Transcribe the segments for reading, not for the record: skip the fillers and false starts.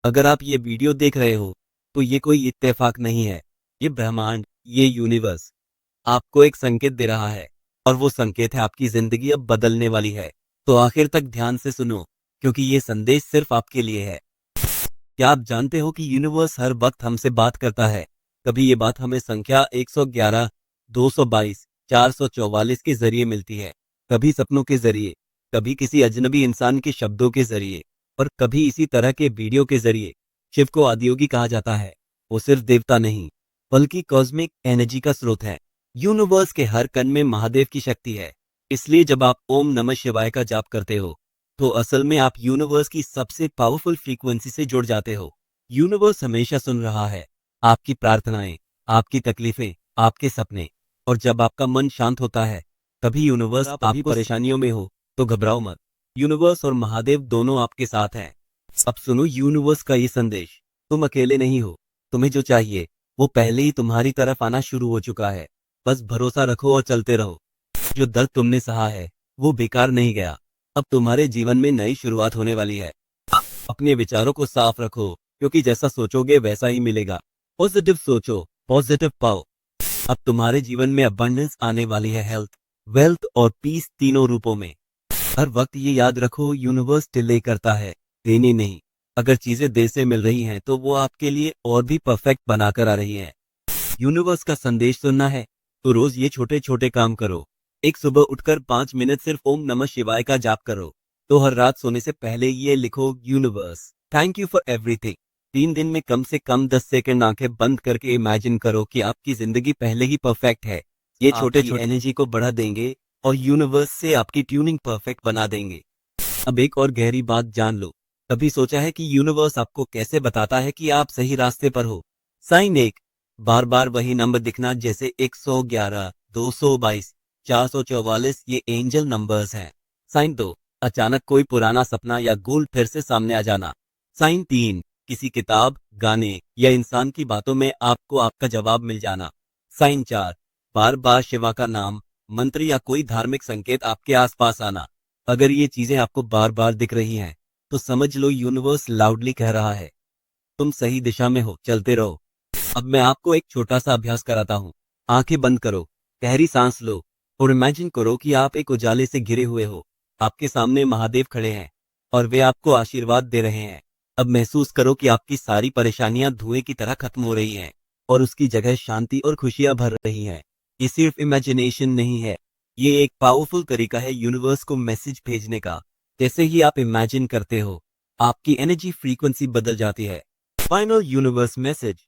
अगर आप ये वीडियो देख रहे हो तो ये कोई इत्तेफाक नहीं है। ये ब्रह्मांड, ये यूनिवर्स आपको एक संकेत दे रहा है, और वो संकेत है आपकी जिंदगी अब बदलने वाली है। तो आखिर तक ध्यान से सुनो, क्योंकि ये संदेश सिर्फ आपके लिए है। क्या आप जानते हो कि यूनिवर्स हर वक्त हमसे बात करता है? कभी ये बात हमें संख्या 111, 222, 444 के जरिए मिलती है, कभी सपनों के जरिए, कभी किसी अजनबी इंसान के शब्दों के जरिए, और कभी इसी तरह के वीडियो के जरिए। शिव को आदियोगी कहा जाता है। वो सिर्फ देवता नहीं, बल्कि कॉस्मिक एनर्जी का स्रोत है। यूनिवर्स के हर कण में महादेव की शक्ति है। इसलिए जब आप ओम नमः शिवाय का जाप करते हो, तो असल में आप यूनिवर्स की सबसे पावरफुल फ्रीक्वेंसी से जुड़ जाते हो। यूनिवर्स हमेशा सुन रहा है, आपकी प्रार्थनाएं, आपकी तकलीफें, आपके सपने। और जब आपका मन शांत होता है, तभी यूनिवर्स आपकी परेशानियों में हो तो घबराओ मत। यूनिवर्स और महादेव दोनों आपके साथ हैं। अब सुनो यूनिवर्स का ये संदेश। तुम अकेले नहीं हो। तुम्हें जो चाहिए वो पहले ही तुम्हारी तरफ आना शुरू हो चुका है। बस भरोसा रखो और चलते रहो। जो दर्द तुमने सहा है वो बेकार नहीं गया। अब तुम्हारे जीवन में नई शुरुआत होने वाली है। अपने विचारों को साफ रखो, क्योंकि जैसा सोचोगे वैसा ही मिलेगा। पॉजिटिव सोचो, पॉजिटिव पाओ। अब तुम्हारे जीवन में अबंडेंस आने वाली है, हेल्थ, वेल्थ और पीस तीनों रूपों में। हर वक्त ये याद रखो, यूनिवर्स डिले करता है, देने नहीं। अगर चीजें देर से मिल रही हैं तो वो आपके लिए और भी परफेक्ट बनाकर आ रही हैं। यूनिवर्स का संदेश सुनना है तो रोज ये छोटे छोटे काम करो। एक सुबह उठकर 5 मिनट सिर्फ ओम नमः शिवाय का जाप करो। तो हर रात सोने से पहले ये लिखो, universe thank you for everything. 3 दिन में कम से कम 10 सेकंड आंखें बंद करके इमेजिन करो कि आपकी जिंदगी पहले ही परफेक्ट है। ये छोटे छोटे एनर्जी को बढ़ा देंगे और यूनिवर्स से आपकी ट्यूनिंग परफेक्ट बना देंगे। अब एक और गहरी बात जान लो। कभी सोचा है कि यूनिवर्स आपको कैसे बताता है कि आप सही रास्ते पर हो? साइन 1, बार बार वही नंबर दिखना, जैसे 111, 222, 444, ये एंजल नंबर्स हैं। साइन 2, अचानक कोई पुराना सपना या गोल फिर से सामने आ जाना। साइन 3, किसी किताब, गाने या इंसान की बातों में आपको आपका जवाब मिल जाना। साइन 4, बार बार शिवा का नाम, मंत्र या कोई धार्मिक संकेत आपके आसपास आना। अगर ये चीजें आपको बार बार दिख रही हैं, तो समझ लो यूनिवर्स लाउडली कह रहा है, तुम सही दिशा में हो, चलते रहो। अब मैं आपको एक छोटा सा अभ्यास कराता हूँ। आंखें बंद करो, गहरी सांस लो और इमेजिन करो कि आप एक उजाले से घिरे हुए हो। आपके सामने महादेव खड़े हैं और वे आपको आशीर्वाद दे रहे हैं। अब महसूस करो कि आपकी सारी परेशानियां धुएं की तरह खत्म हो रही हैं और उसकी जगह शांति और खुशियां भर रही हैं। ये सिर्फ इमेजिनेशन नहीं है, ये एक पावरफुल तरीका है यूनिवर्स को मैसेज भेजने का। जैसे ही आप इमेजिन करते हो, आपकी एनर्जी फ्रीक्वेंसी बदल जाती है। Final universe message.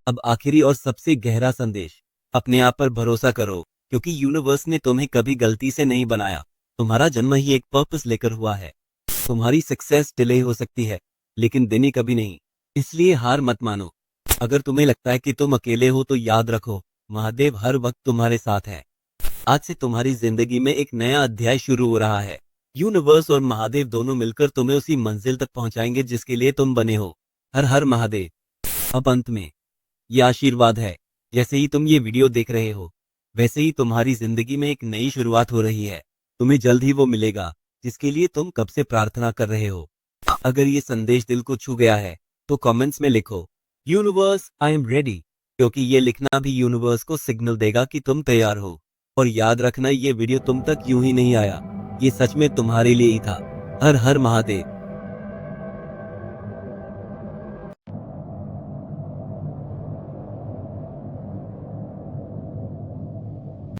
अब आखिरी और सबसे गहरा संदेश, अपने आप पर भरोसा करो, क्योंकि यूनिवर्स ने तुम्हें कभी गलती से नहीं बनाया। तुम्हारा जन्म ही एक पर्पस लेकर हुआ है। तुम्हारी सक्सेस डिले हो सकती है, लेकिन देनी कभी नहीं। इसलिए हार मत मानो। अगर तुम्हें लगता है कि तुम अकेले हो, तो याद रखो, महादेव हर वक्त तुम्हारे साथ है। आज से तुम्हारी जिंदगी में एक नया अध्याय शुरू हो रहा है। यूनिवर्स और महादेव दोनों मिलकर तुम्हें उसी मंजिल तक पहुंचाएंगे जिसके लिए तुम बने हो। हर हर महादेव। अब अंत में ये आशीर्वाद है, जैसे ही तुम ये वीडियो देख रहे हो, वैसे ही तुम्हारी जिंदगी में एक नई शुरुआत हो रही है। तुम्हें जल्द ही वो मिलेगा जिसके लिए तुम कब से प्रार्थना कर रहे हो। अगर ये संदेश दिल को छू गया है, तो कमेंट्स में लिखो, यूनिवर्स आई एम रेडी, क्योंकि ये लिखना भी यूनिवर्स को सिग्नल देगा कि तुम तैयार हो। और याद रखना, ये वीडियो तुम तक यूं ही नहीं आया, ये सच में तुम्हारे लिए ही था। हर हर महादेव।